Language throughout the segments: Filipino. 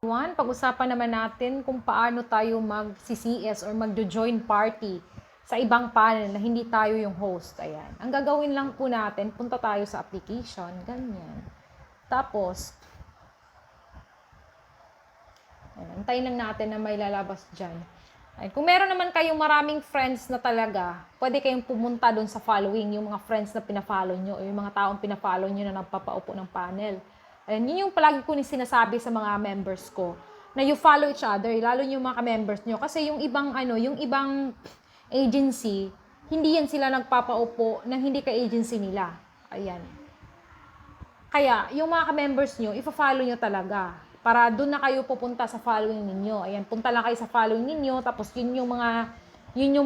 Pag-usapan naman natin kung paano tayo mag-CCS or mag-join party sa ibang panel na hindi tayo yung host. Ayan. Ang gagawin lang po natin, punta tayo sa application, ganyan. Tapos, ayan, antayin lang natin na may lalabas dyan. Ayan. Kung meron naman kayong maraming friends na talaga, pwede kayong pumunta doon sa following, yung mga friends na pina-follow nyo, o yung mga taong pina-follow nyo na nagpapaupo ng panel. Ayan, yun yung palagi ko sinasabi sa mga members ko, na you follow each other, lalo yung mga members nyo. Kasi yung ibang agency, hindi yan sila nagpapaupo nang hindi ka agency nila. Ayan. Kaya, yung mga ka-members nyo, ipa-follow nyo talaga. Para doon na kayo pupunta sa following ninyo. Ayan, punta lang kayo sa following ninyo, tapos yun yung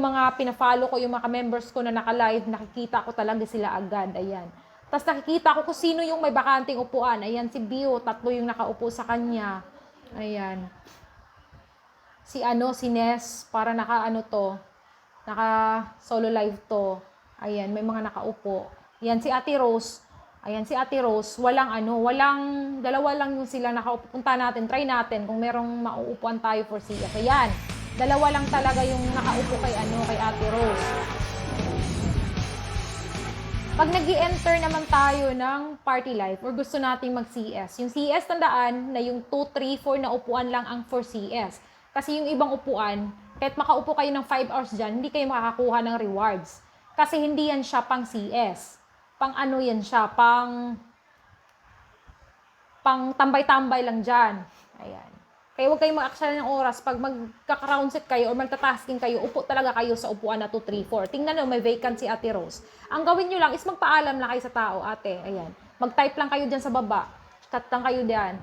mga pina-follow ko, yung mga members ko na naka-live, nakikita ko talaga sila agad. Ayan. Tapos nakikita ko kung sino yung may bakanting upuan. Ayan, si Bio, 3 yung nakaupo sa kanya. Ayan. Si Nes, para naka solo live to. Ayan, may mga nakaupo. Ayan, si Ate Rose. Ayan, si Ate Rose, dalawa lang yung sila nakaupo. Punta natin, try natin kung merong mauupuan tayo for CS. Ayan, dalawa lang talaga yung nakaupo kay Ate Rose. Pag nag-enter naman tayo ng party life or gusto nating mag-CS, yung CS tandaan na yung 2, 3, 4 na upuan lang ang for CS. Kasi yung ibang upuan, kahit makaupo kayo ng 5 hours dyan, hindi kayo makakakuha ng rewards. Kasi hindi yan siya pang CS. Pang ano yan siya, pang tambay-tambay lang dyan. Ayan. Kaya huwag kayong mag-aksaya ng oras. Pag magkaka-round set kayo or magta-tasking kayo, upo talaga kayo sa upuan na 2, 3, 4. Tingnan nyo, may vacancy Ate Rose. Ang gawin nyo lang is magpaalam lang kayo sa tao, ate. Ayan. Mag-type lang kayo dyan sa baba. Chat lang kayo dyan.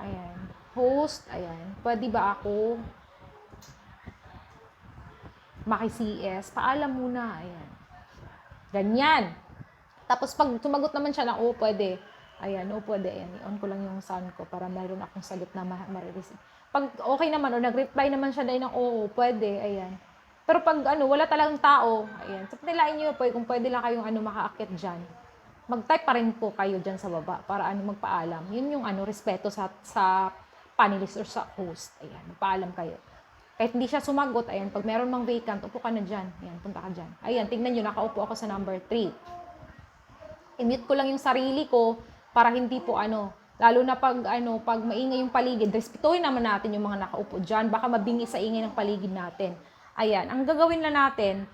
Ayan. Host. Ayan. Pwede ba ako maki-CS? Paalam muna. Ayan. Ganyan. Tapos pag sumagot naman siya na, pwede. Ayan, pwede. Ayan, i-on ko lang yung sound ko para mayroon akong sagot na ma-receive. Pag okay naman o nag-reply naman siya dahil ng pwede. Ayan. Pero pag wala talagang tao, ayan. So, panilain nyo, kung pwede lang kayong makaakyat dyan. Mag-type pa rin po kayo dyan sa baba para magpaalam. Yun yung respeto sa panelist or sa host. Ayan, magpaalam kayo. Kahit hindi siya sumagot, ayan, pag meron mang vacant, upo ka na dyan. Ayan, punta ka dyan. Ayan, tignan nyo, nakaupo ako sa number 3. I-mute ko lang yung sarili ko para hindi po lalo na pag maingay yung paligid, respetuhin naman natin yung mga nakaupo diyan, baka mabingi sa ingay ng paligid natin. Ayan, ang gagawin lang natin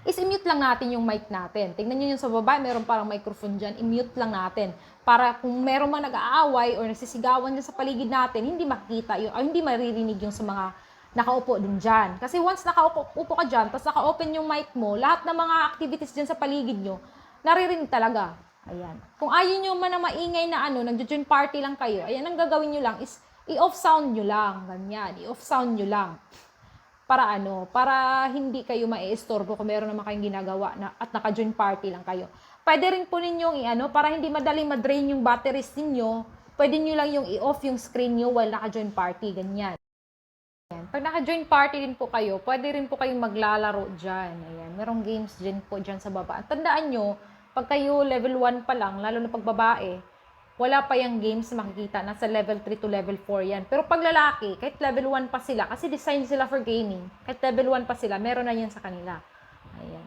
is i-mute lang natin yung mic natin. Tingnan niyo yung sa baba, meron parang microphone diyan, i-mute lang natin para kung meron man nag-aaway or nagsisigawan diyan sa paligid natin, hindi makikita yung hindi maririnig yung sa mga nakaupo din dyan. Kasi once nakaupo ka dyan, tapos naka-open yung mic mo, lahat ng mga activities dyan sa paligid nyo, naririnig talaga. Ayan. Kung ayaw nyo man na maingay na nag-join party lang kayo, ayan, ang gagawin nyo lang is i-off sound nyo lang. Ganyan. I-off sound nyo lang. Para hindi kayo ma-istorbo kung meron naman kayong ginagawa at naka-join party lang kayo. Pwede rin po ninyong para hindi madaling ma-drain yung batteries ninyo, pwede nyo lang yung i-off yung screen nyo while naka-join party. Ganyan. Ayan. Pag naka-join party din po kayo, pwede rin po kayong maglalaro dyan. Ayan. Merong games dyan po dyan sa baba. At tandaan nyo, pag kayo level 1 pa lang, lalo na pag babae, wala pa yung games na makikita. Nasa level 3 to level 4 yan. Pero pag lalaki, kahit level 1 pa sila, kasi design sila for gaming, kahit level 1 pa sila, meron na yan sa kanila. Ayan.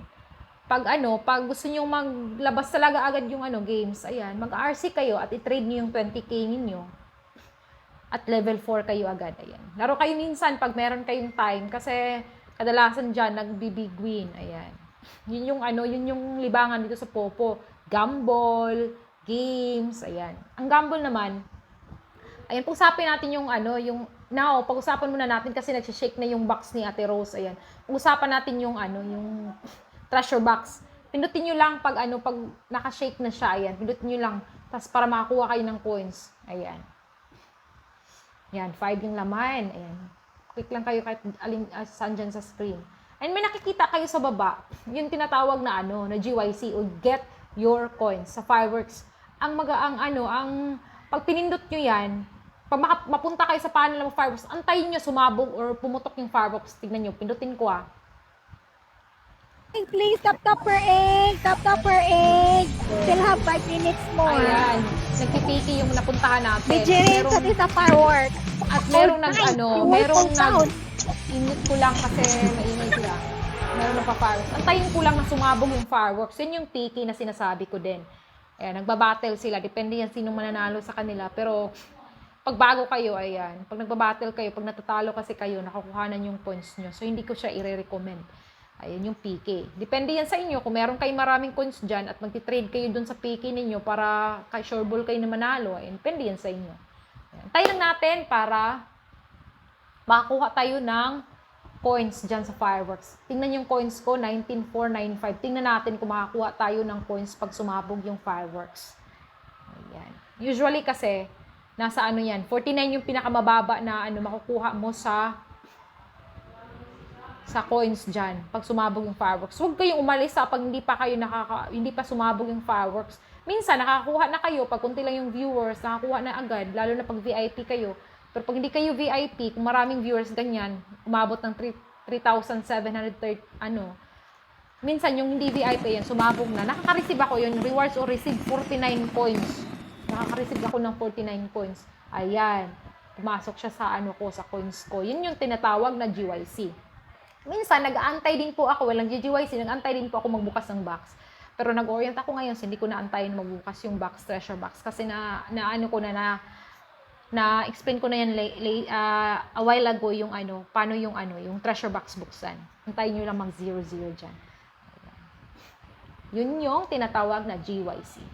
Pag gusto nyo maglabas talaga agad yung games, ayan, mag-RC kayo at i-trade nyo yung 20k ninyo. At level 4 kayo agad, ayan. Laro kayo minsan pag meron kayong time, kasi kadalasan dyan, nag-big win, ayan. Yun yung libangan dito sa Popo. Gumball, games, ayan. Ang Gumball naman, ayan, pag-usapin natin pag-usapan muna natin kasi nagsishake na yung box ni Ate Rose, ayan. Pag-usapan natin yung treasure box. Pindutin nyo lang pag naka-shake na siya, ayan. Pindutin nyo lang, tapos para makakuha kayo ng coins, ayan. Ayan, 5 yung laman, ayan. Click lang kayo kahit saan dyan sa screen. And may nakikita kayo sa baba, yung tinatawag na na GYC o Get Your Coins sa Fireworks. Pag pinindot nyo yan, pag mapunta kayo sa panel ng fireworks, antayin nyo sumabog or pumutok yung fireworks. Tignan nyo, pindutin ko Please, tap per egg. Tap per egg. Still have 5 minutes more. Ayan. Nagpipiki yung napuntahan natin. Vigilance at is a firework. At merong Hold nag, tight. ano, You will merong fall down. init ko lang kasi maingay sila. Meron na pa fireworks. Antayin ko lang na sumabog yung fireworks. Yun yung piki na sinasabi ko din. Ayan, nagbabattle sila. Depende yan sino mananalo sa kanila. Pero, pag bago kayo, ayan. Pag nagbabattle kayo, pag natatalo kasi kayo, nakukuhanan yung points nyo. So, hindi ko siya i-recommend. Ayan yung PK. Depende yan sa inyo. Kung meron kayong maraming coins dyan at magti-trade kayo dun sa PK ninyo para kay sure ball kayo na manalo, ayan, depende yan sa inyo. Ayan. Tayo lang natin para makakuha tayo ng coins dyan sa fireworks. Tingnan yung coins ko, 19,495. Tingnan natin kung makakuha tayo ng coins pag sumabog yung fireworks. Ayan. Usually kasi, nasa ano yan, 49 yung pinakamababa na ano makukuha mo sa coins dyan, pag sumabog yung fireworks. Huwag kayong umalis pag hindi pa sumabog yung fireworks. Minsan, nakakuha na kayo, pag kunti lang yung viewers, nakakuha na agad, lalo na pag VIP kayo. Pero pag hindi kayo VIP, kung maraming viewers ganyan, umabot ng 3,730, minsan yung hindi VIP yan, sumabog na. Nakaka-receive ako yun, rewards or receive 49 coins. Nakaka-receive ako ng 49 coins. Ayan, pumasok siya sa sa coins ko. Yun yung tinatawag na GYC. Minsan, nag-aantay din po ako, walang GGYC, nag-aantay din po ako magbukas ng box. Pero nag-orient ako ngayon, so hindi ko na-antayin magbukas yung box, treasure box. Kasi na-explain ko na yan a while ago yung paano yung treasure box buksan. Antayin nyo lang mag 00 dyan. Yun yung tinatawag na GYC.